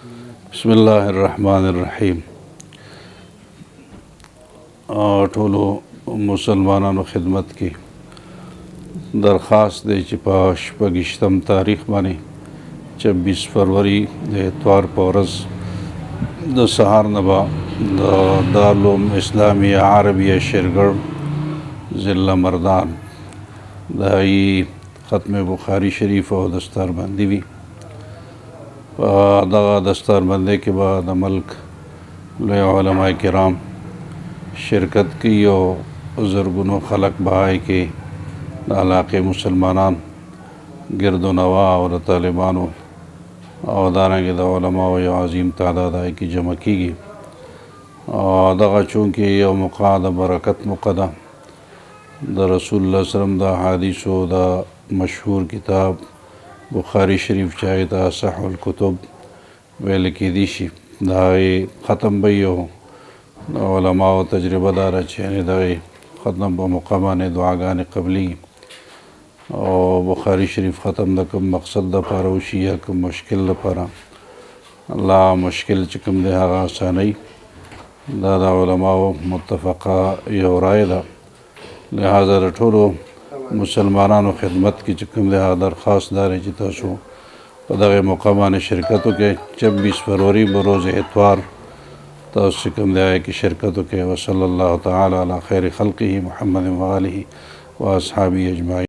بسم الله الرحمن الرحیم. ټولو مسلمانانو خدمت کې درخواست دی چې په شپږیشتم تاریخ باندې 26 فروری د اتوار په ورځ د سهار نه به د دارالعلوم اسلامیه عربیه شیرګړ ضلع مردان د ختم بخاری شریف او دستاربندي وي. په دغه دستاربندۍ کې به د ملک لوی علما کرام شرکت کوي او زرګونو خلک به هغې کې د علاقې مسلمانان ګرد و نوا او د طالبانو او دارنګې د علماو یو عظیم تعداد هغې کې جمع کیږي. دغه چونکې یو موقع د برکت موقع ده، د رسول الله وسلم د احادیثو د مشهور کتاب بخاری شریف چې هغې ته اصح الکتب ویل کیدی شي، د هغې ختم به وي او د علماو تجربه دا ده چې یعنې د هغې ختم په موقع باندې دعاګانې قبلیږي او بخاری شریف ختم د کوم مقصد دپاره وشي یا کوم مشکل دپاره الله مشکل چې کوم دی هغه اسانوي. دا د علماو متفقه یو رای ده، لہذا د ټولو مسلمانانو خدمت کې چې کوم دی هغه درخواست دا دی چې تاسو په دغې موقع باندې شرکت وکړئ. 26 فروری به روز اتوار تاسو چې کوم دی هغې کې شرکت وکړئ. وصلی الله تعالی علی خیر خلقه محمد و آله و اصحابه اجمعین.